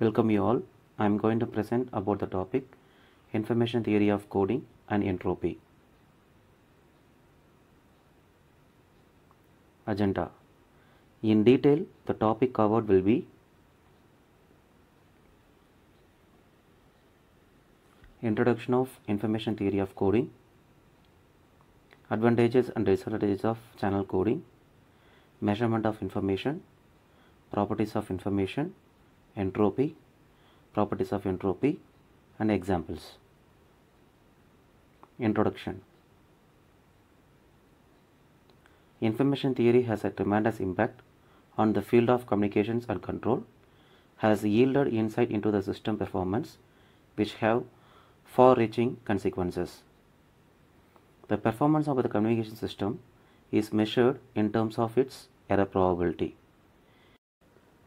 Welcome you all. I am going to present about the topic Information Theory of Coding and Entropy. Agenda. In detail, the topic covered will be Introduction of Information Theory of Coding, Advantages and Disadvantages of Channel Coding, Measurement of Information, Properties of Information, Entropy, Properties of Entropy, and Examples. Introduction. Information theory has a tremendous impact on the field of communications and control, has yielded insight into the system performance which have far-reaching consequences. The performance of the communication system is measured in terms of its error probability.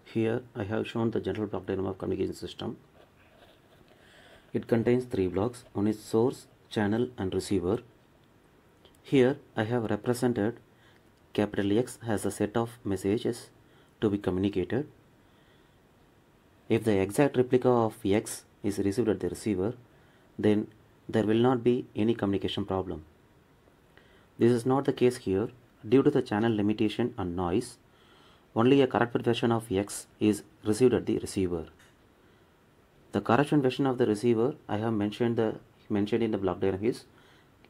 Here I have shown the general block diagram of communication system. It contains three blocks. One is source, channel, and receiver. Here I have represented capital X has a set of messages to be communicated. If the exact replica of X is received at the receiver, then there will not be any communication problem. This is not the case here. Due to the channel limitation and noise, only a corrupted version of X is received at the receiver. The corruption version of the receiver I have mentioned in the block diagram is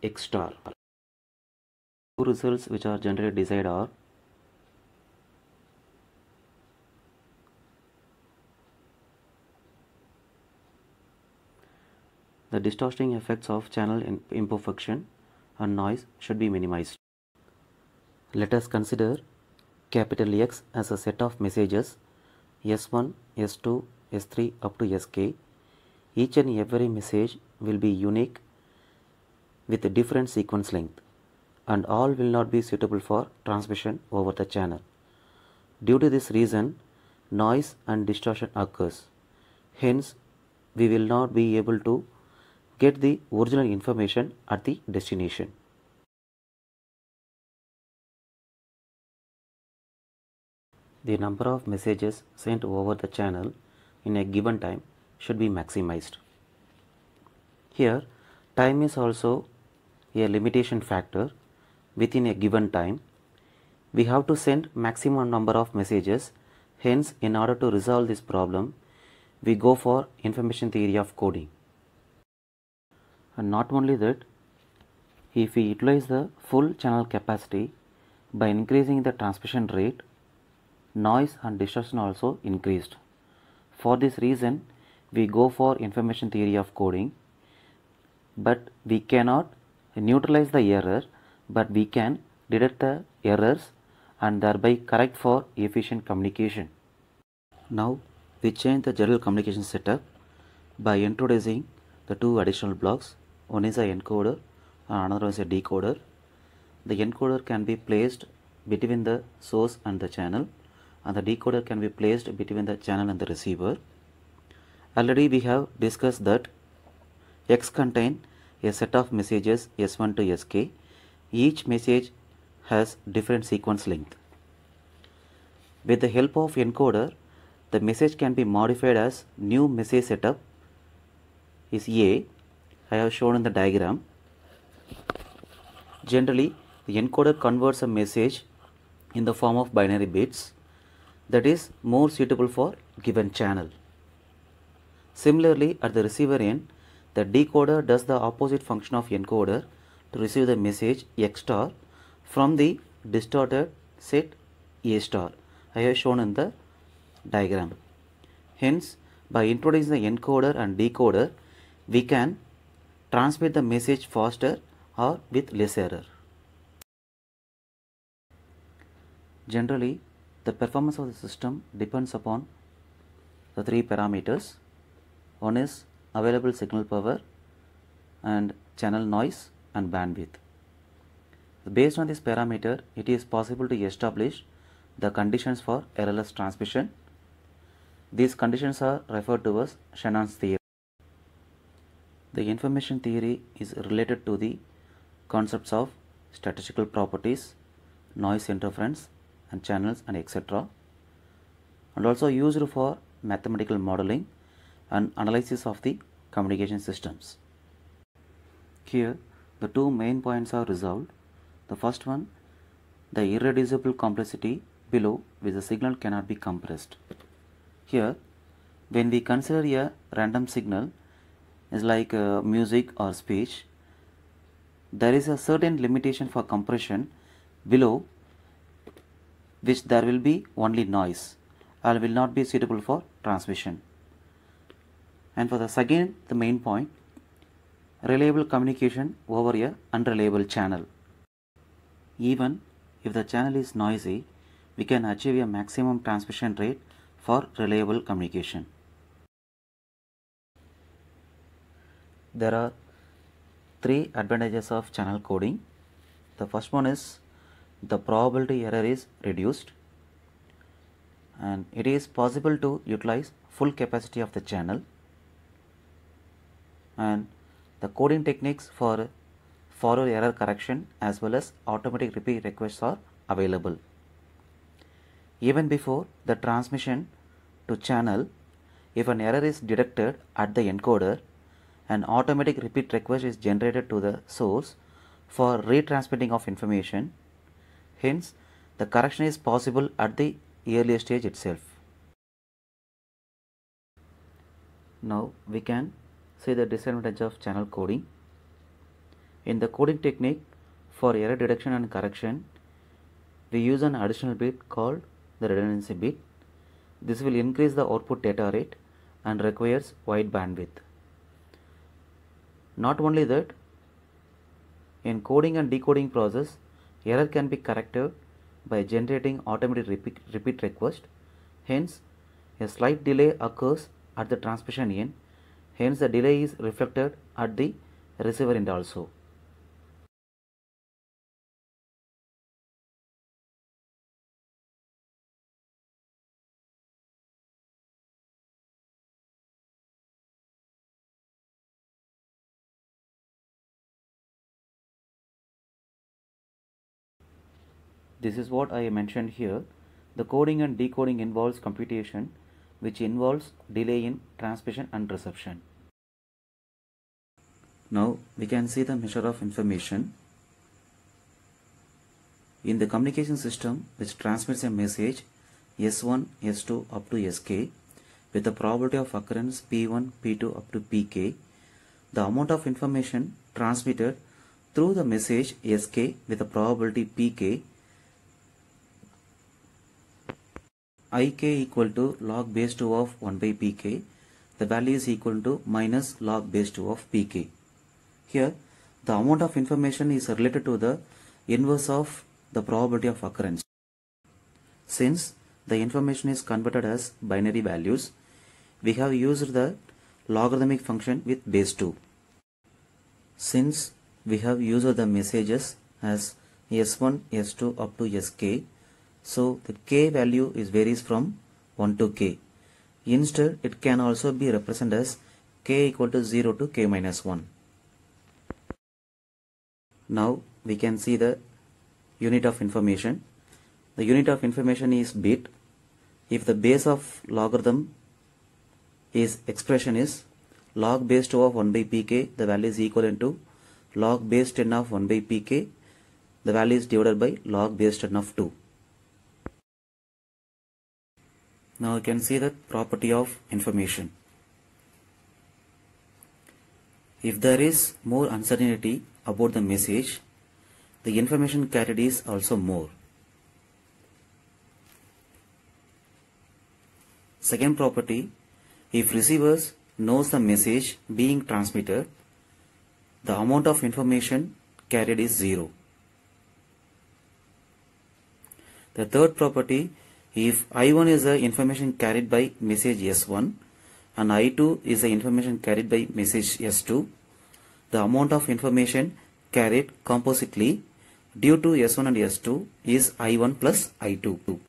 X star. Two results which are generally desired are the distorting effects of channel imperfection and noise should be minimized. Let us consider capital X as a set of messages S1, S2, S3 up to Sk. Each and every message will be unique with a different sequence length, and all will not be suitable for transmission over the channel. Due to this reason, noise and distortion occurs. Hence, we will not be able to get the original information at the destination. The number of messages sent over the channel in a given time should be maximized. Here, time is also a limitation factor. Within a given time, we have to send maximum number of messages. Hence, in order to resolve this problem, we go for information theory of coding. And not only that, if we utilize the full channel capacity by increasing the transmission rate, noise and distortion also increased. For this reason, we go for information theory of coding, but we cannot neutralize the error, but we can detect the errors and thereby correct for efficient communication. Now we change the general communication setup by introducing the two additional blocks. One is a encoder and another is a decoder. The encoder can be placed between the source and the channel, and the decoder can be placed between the channel and the receiver. Already we have discussed that X contain a set of messages S1 to Sk. Each message has different sequence length. With the help of encoder, the message can be modified as new message setup is A. I have shown in the diagram. Generally, the encoder converts a message in the form of binary bits that is more suitable for given channel. Similarly, at the receiver end, the decoder does the opposite function of encoder to receive the message X star from the distorted set A star. I have shown in the diagram. Hence, by introducing the encoder and decoder, we can transmit the message faster or with less error. Generally, the performance of the system depends upon the three parameters. One is available signal power and channel noise and bandwidth. Based on this parameter, it is possible to establish the conditions for errorless transmission. These conditions are referred to as Shannon's theory. The information theory is related to the concepts of statistical properties, noise interference, and channels and etc., and also used for mathematical modeling and analysis of the communication systems. Here, the two main points are resolved. The first one, the irreducible complexity below which the signal cannot be compressed. Here, when we consider a random signal is like music or speech, there is a certain limitation for compression below which there will be only noise and will not be suitable for transmission. And for the second, the main point, reliable communication over a unreliable channel. Even if the channel is noisy, we can achieve a maximum transmission rate for reliable communication. There are three advantages of channel coding. The first one is the probability error is reduced, and it is possible to utilize full capacity of the channel, and the coding techniques for forward error correction as well as automatic repeat requests are available. Even before the transmission to channel, if an error is detected at the encoder, an automatic repeat request is generated to the source for retransmitting of information. Hence, the correction is possible at the earlier stage itself. Now we can see the disadvantage of channel coding. In the coding technique for error detection and correction, we use an additional bit called the redundancy bit. This will increase the output data rate and requires wide bandwidth. Not only that, in coding and decoding process, error can be corrected by generating automatic repeat request. Hence, a slight delay occurs at the transmission end. Hence, the delay is reflected at the receiver end also. This is what I mentioned here. The coding and decoding involves computation, which involves delay in transmission and reception. Now we can see the measure of information. In the communication system which transmits a message S1, S2 up to Sk with the probability of occurrence P1, P2 up to Pk, the amount of information transmitted through the message Sk with the probability Pk, Ik equal to log base 2 of 1 by Pk, the value is equal to minus log base 2 of Pk. Here, the amount of information is related to the inverse of the probability of occurrence. Since the information is converted as binary values, we have used the logarithmic function with base 2. Since we have used the messages as S1, S2 up to Sk, so the k value is varies from 1 to k. Instead, it can also be represented as k equal to 0 to k minus 1. Now we can see the unit of information. The unit of information is bit. If the base of logarithm is expression is log base 2 of 1 by Pk, the value is equivalent to log base 10 of 1 by Pk, the value is divided by log base 10 of 2. Now you can see the property of information. If there is more uncertainty about the message, the information carried is also more. Second property, if receivers knows the message being transmitted, the amount of information carried is 0. The third property, if I1 is the information carried by message S1 and I2 is the information carried by message S2, the amount of information carried compositely due to S1 and S2 is I1 plus I2.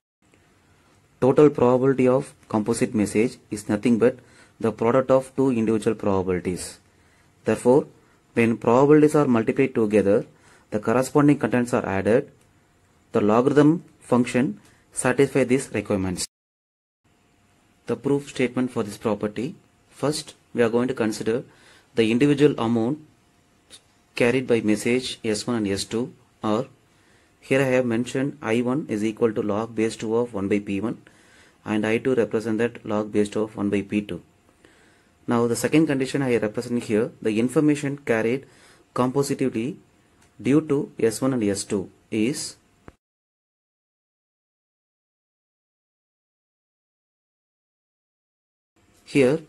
Total probability of composite message is nothing but the product of two individual probabilities. Therefore, when probabilities are multiplied together, the corresponding contents are added. The logarithm function satisfies these requirements. The proof statement for this property. First, we are going to consider the individual amount carried by message S1 and S2, or here I have mentioned I1 is equal to log base 2 of 1 by P1 and I2 represent that log base 2 of 1 by P2. Now the second condition I represent here, the information carried compositively due to S1 and S2 is here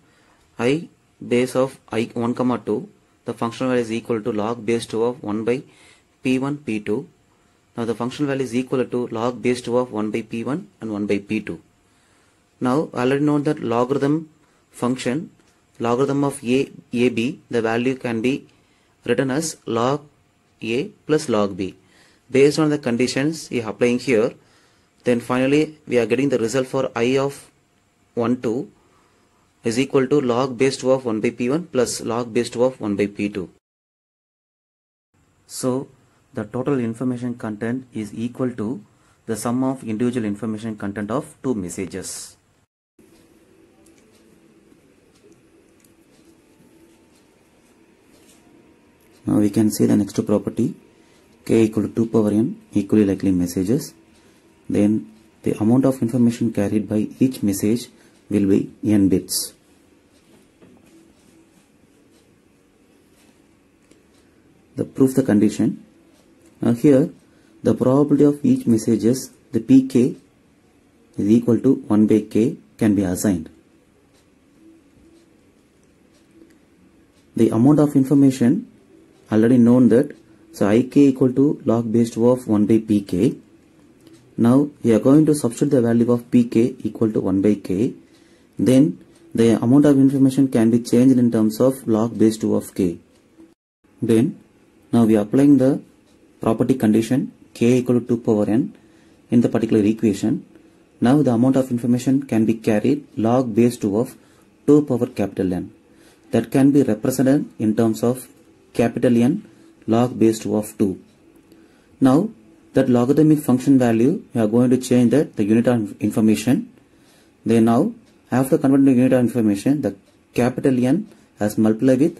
I base of I1 comma 2, the functional value is equal to log base 2 of 1 by P1 P2. Now the functional value is equal to log base 2 of 1 by P1 and 1 by P2. Now I already know that logarithm function, logarithm of AB, the value can be written as log A plus log B. Based on the conditions we are applying here, then finally we are getting the result for I of 1 2 is equal to log base 2 of 1 by P1 plus log base 2 of 1 by P2. So the total information content is equal to the sum of individual information content of two messages. Now we can see the next property, k equal to 2 power n equally likely messages. Then the amount of information carried by each message will be n bits. Prove the condition. Now here the probability of each messages, the pk is equal to 1 by k can be assigned. The amount of information already known that, so ik equal to log base 2 of 1 by pk. Now we are going to substitute the value of pk equal to 1 by k. Then the amount of information can be changed in terms of log base 2 of k. Then now we are applying the property condition k equal to 2 power n in the particular equation. Now the amount of information can be carried log base 2 of 2 power capital N. That can be represented in terms of capital N log base 2 of 2. Now that logarithmic function value, we are going to change that the unit of information. Then now after converting the unit of information, the capital N has multiplied with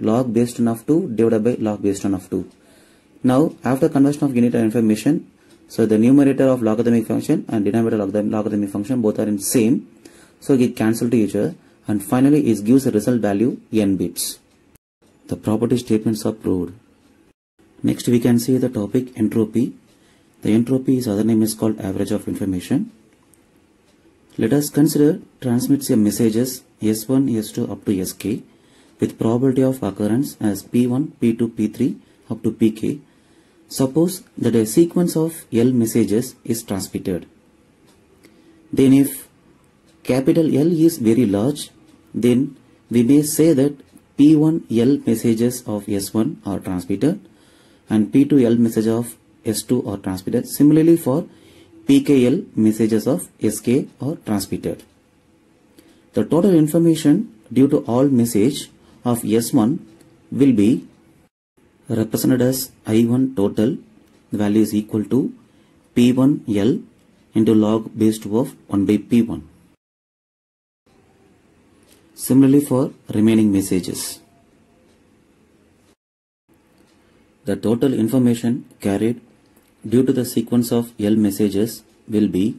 log base 10 of 2 divided by log base 10 of 2. Now after conversion of unit of information, so the numerator of logarithmic function and denominator of the logarithmic function both are in same, so it cancel to each other, and finally it gives a result value n bits. The property statements are proved. Next we can see the topic entropy. The entropy, is other name is called average of information. Let us consider transmits a messages S1, S2 up to Sk with probability of occurrence as P1, P2, P3 up to Pk. Suppose that a sequence of L messages is transmitted. Then if capital L is very large, then we may say that P1 L messages of S1 are transmitted and P2 L messages of S2 are transmitted. Similarly for PKL messages of Sk are transmitted. The total information due to all message of S1 will be represented as I1 total. The value is equal to P1L into log base 2 of 1 by P1. Similarly for remaining messages, the total information carried due to the sequence of L messages will be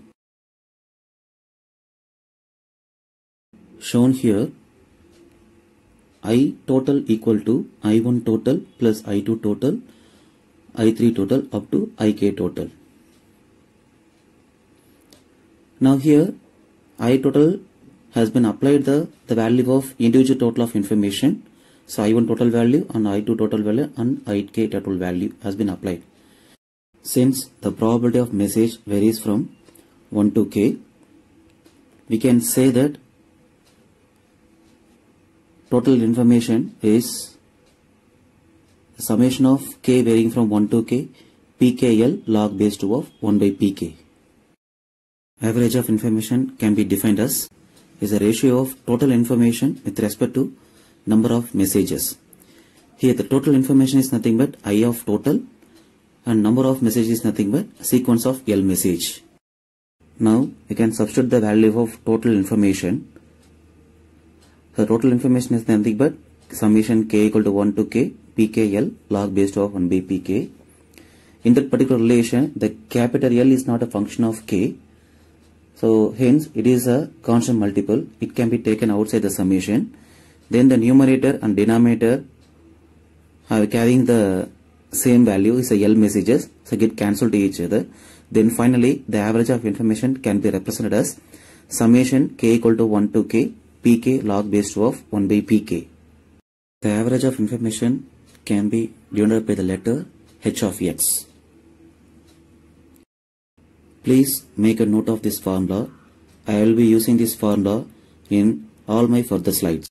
shown here. I total equal to I1 total plus I2 total, I3 total up to Ik total. Now here I total has been applied the value of individual total of information. So I1 total value and I2 total value and Ik total value has been applied. Since the probability of message varies from 1 to k, we can say that total information is the summation of k varying from 1 to k, pkl log base 2 of 1 by pk. Average of information can be defined as is a ratio of total information with respect to number of messages. Here the total information is nothing but I of total and number of messages is nothing but sequence of L message. Now we can substitute the value of total information. So total information is nothing but summation k equal to 1 to k pkl log base 2 of 1 by pk. In that particular relation, the capital L is not a function of k. So hence it is a constant multiple. It can be taken outside the summation. Then the numerator and denominator are carrying the same value is a L messages, so get cancelled to each other. Then finally the average of information can be represented as summation k equal to 1 to k pk log base 2 of 1 by pk. The average of information can be denoted by the letter h of x. Please make a note of this formula. I will be using this formula in all my further slides.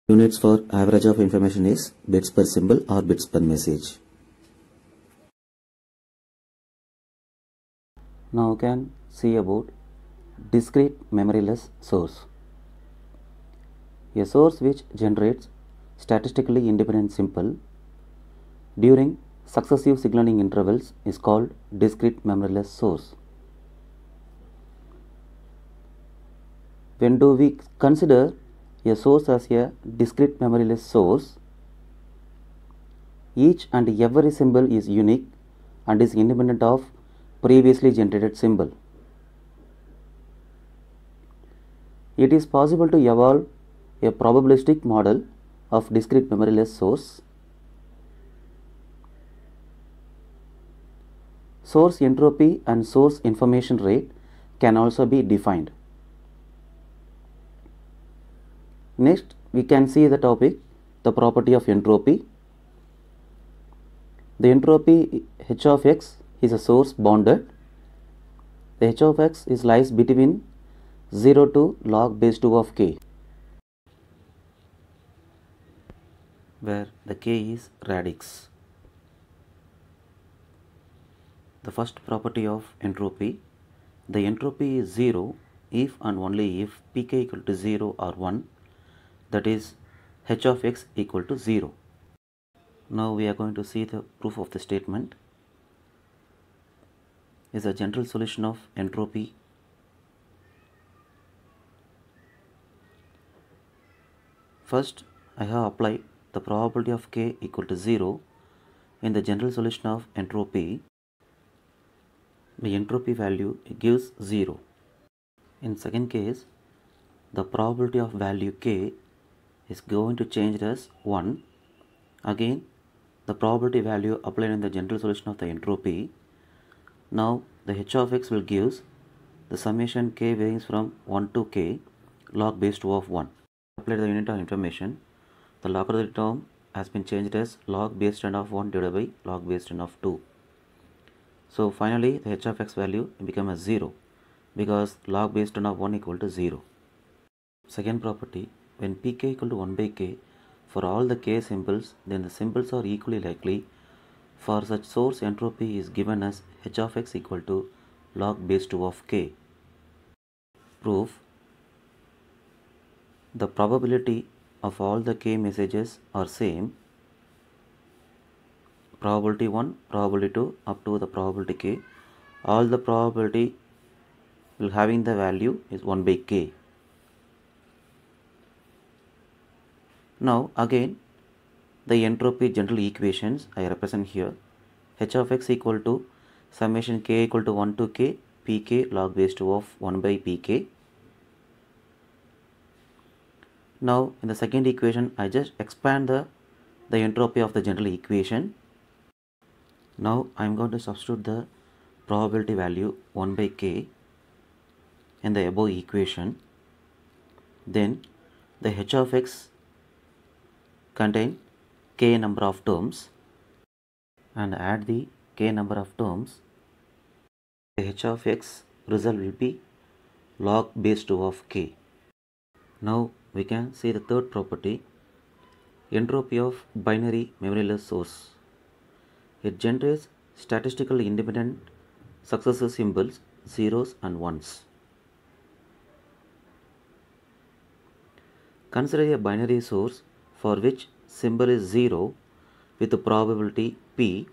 Units for average of information is bits per symbol or bits per message. Now we can see about discrete memoryless source. A source which generates statistically independent symbol during successive signaling intervals is called discrete memoryless source. When do we consider a source as a discrete memoryless source? Each and every symbol is unique and is independent of previously generated symbol. It is possible to evolve a probabilistic model of discrete memoryless source. Source entropy and source information rate can also be defined. Next, we can see the topic, the property of entropy. The entropy h of x is a source bounded. The h of x lies between 0 to log base 2 of k, where the k is radix. The first property of entropy, the entropy is 0 if and only if pk equal to 0 or 1, that is h of x equal to 0. Now we are going to see the proof of the statement. Is a general solution of entropy. First, I have applied the probability of k equal to 0 in the general solution of entropy. The entropy value gives 0. In second case, the probability of value k is going to change as 1. Again, the probability value applied in the general solution of the entropy. Now the h of x will gives the summation k varies from 1 to k log base 2 of 1. Apply the unit of information. The logarithm term has been changed as log base 10 of 1 divided by log base 10 of 2. So finally the h of x value become as 0 because log base 10 of 1 equal to 0. Second property, when pk equal to 1 by k for all the k symbols, then the symbols are equally likely. For such source, entropy is given as h of x equal to log base 2 of k. Proof: the probability of all the k messages are same. Probability 1, probability 2 up to the probability k. All the probability will having the value is 1 by k. Now again the entropy general equations I represent here. H of x equal to summation k equal to 1 to k pk log base 2 of 1 by pk. Now in the second equation I just expand the entropy of the general equation. Now I am going to substitute the probability value 1 by k in the above equation. Then the h of x contain k number of terms and add the k number of terms. The h of x result will be log base 2 of k. Now we can see the third property, entropy of binary memoryless source. It generates statistically independent successive symbols, zeros and ones. Consider a binary source for which symbol is 0 with the probability p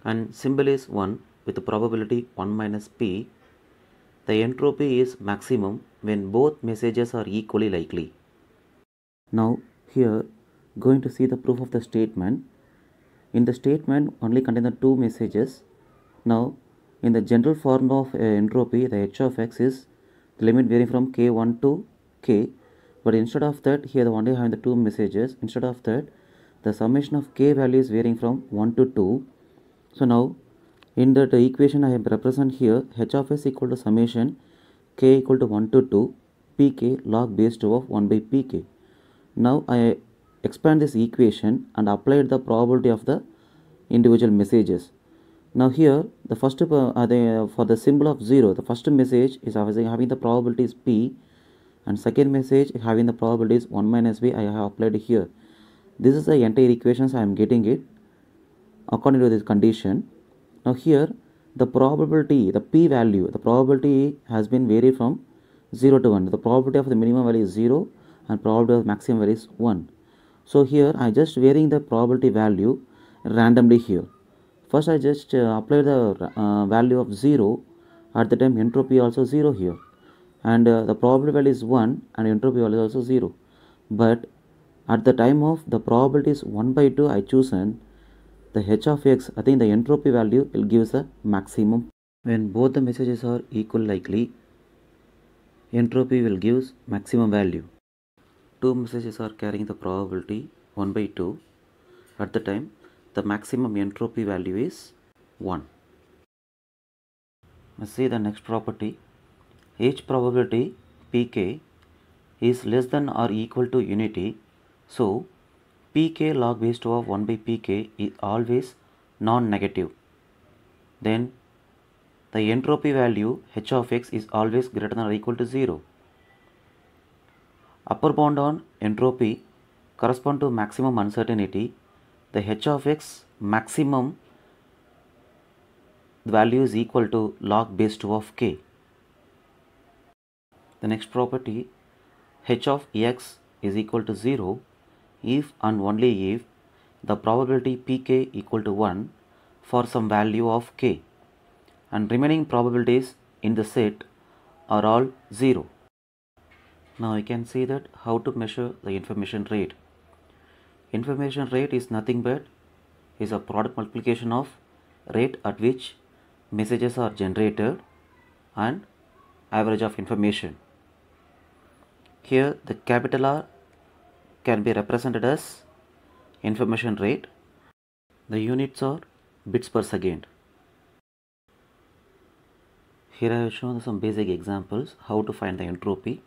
and symbol is 1 with the probability 1 minus p. The entropy is maximum when both messages are equally likely. Now here going to see the proof of the statement. In the statement only contain the two messages. Now in the general form of entropy, the h of x is the limit varying from k1 to k, but instead of that here the only having the two messages. Instead of that the summation of k value is varying from 1 to 2. So now in that equation I have represent here h of s equal to summation k equal to 1 to 2 pk log base 2 of 1 by pk. Now I expand this equation and applied the probability of the individual messages. Now here the first for the symbol of 0, the first message is having the probability is p, and second message having the probability is 1 minus b. I have applied here. This is the entire equations I am getting it according to this condition. Now here the probability, the p value, the probability has been varied from 0 to 1. The probability of the minimum value is 0 and probability of maximum value is 1. So here I just varying the probability value randomly here. First I just apply the value of 0. At the time entropy also 0 here, and the probability value is 1 and entropy value is also 0. But at the time of the probability is 1 by 2 I chosen the h of x. I think the entropy value will give the maximum. When both the messages are equal likely, entropy will give maximum value. Two messages are carrying the probability 1 by 2. At the time the maximum entropy value is 1. Let's see the next property. Each probability pk is less than or equal to unity, so pk log base 2 of 1 by pk is always non-negative. Then the entropy value h of x is always greater than or equal to 0. Upper bound on entropy correspond to maximum uncertainty. The h of x maximum value is equal to log base 2 of k. The next property, h of x is equal to 0 if and only if the probability pk equal to 1 for some value of k, and remaining probabilities in the set are all 0. Now you can see that how to measure the information rate. Information rate is nothing but is a product multiplication of rate at which messages are generated and average of information. Here the capital R can be represented as information rate. The units are bits per second. Here I have shown some basic examples how to find the entropy.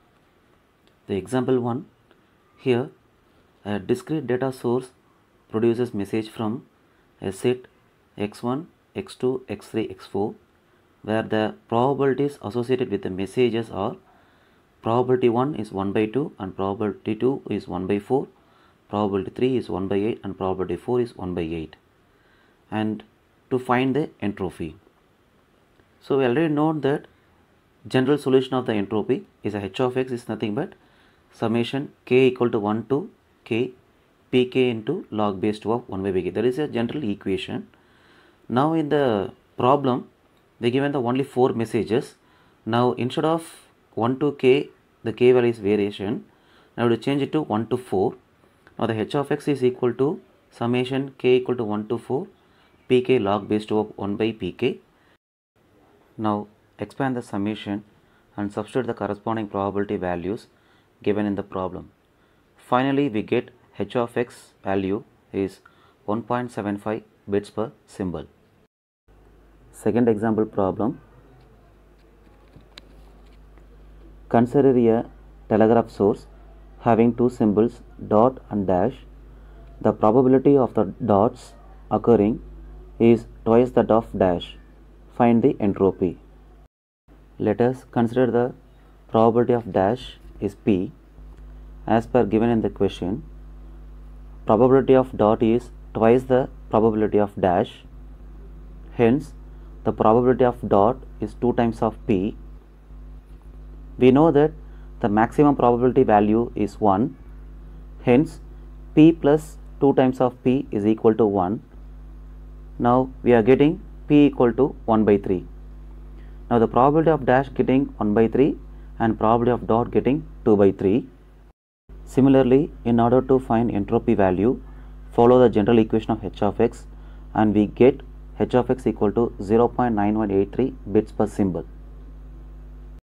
The example 1, here a discrete data source produces message from a set x1, x2, x3, x4 where the probabilities associated with the messages are probability 1 is 1 by 2 and probability 2 is 1 by 4, probability 3 is 1 by 8 and probability 4 is 1 by 8, and to find the entropy. So we already know that general solution of the entropy is a h of x is nothing but summation k equal to 1 to k pk into log base 2 of 1 by pk. That is a general equation. Now in the problem they given the only 4 messages. Now instead of 1 to k, the k value is variation. Now to change it to 1 to 4. Now the h of x is equal to summation k equal to 1 to 4 pk log base 2 of 1 by pk. Now expand the summation and substitute the corresponding probability values given in the problem. Finally we get h of x value is 1.75 bits per symbol. Second example problem. Consider a telegraph source having two symbols dot and dash. The probability of the dots occurring is twice that of dash. Find the entropy. Let us consider the probability of dash is p as per given in the question. Probability of dot is twice the probability of dash. Hence the probability of dot is 2 times of p. We know that the maximum probability value is 1. Hence p plus 2 times of p is equal to 1. Now we are getting p equal to 1 by 3. Now the probability of dash getting 1 by 3 and probability of dot getting 2 by 3. Similarly, in order to find entropy value, follow the general equation of h of x and we get h of x equal to 0.9183 bits per symbol.